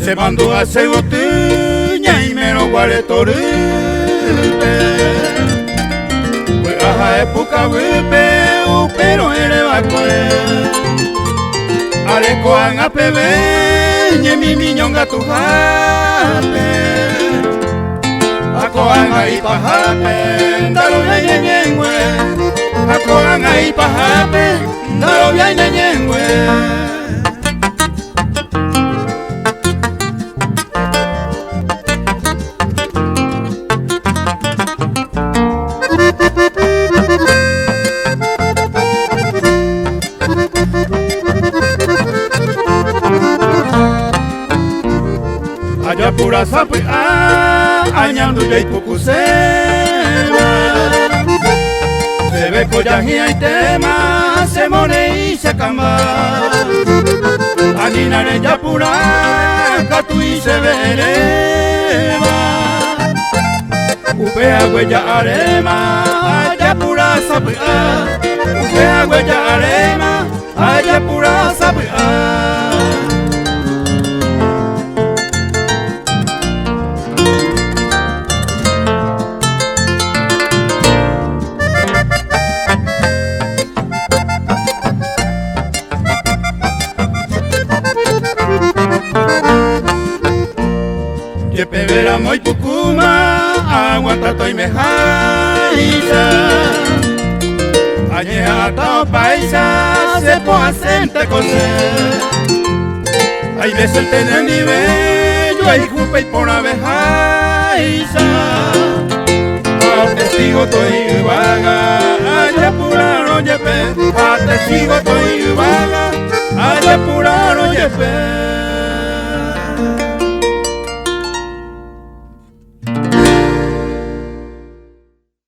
se mandó a hacer botiña y me lo guardé todo. Pues a época huepe, pero eres bacoe. Arecoan a pebe, y mi miñonga tu jape. Acoan ahí pa' jape, dalo bien ñeñengüe. Acoan ahí pa' jape, dalo bien ñeñengüe. Allá pura sapi añando ya y pucusema. Se ve collajía y tema, se mone y se camba. Aninare ya pura catu y se verema. Upea huella arema, allá pura sapi upea huella arema, allá pura sapi que pebera muy pucuma, aguanta toy me jaisa. Añeja atao paisa, se po acente coser. Hay veces el tener nivel, yo hay jupe y por abejaisa. A testigo toy vaga, allá pura yepe. A testigo toy vaga, allá pura yepe.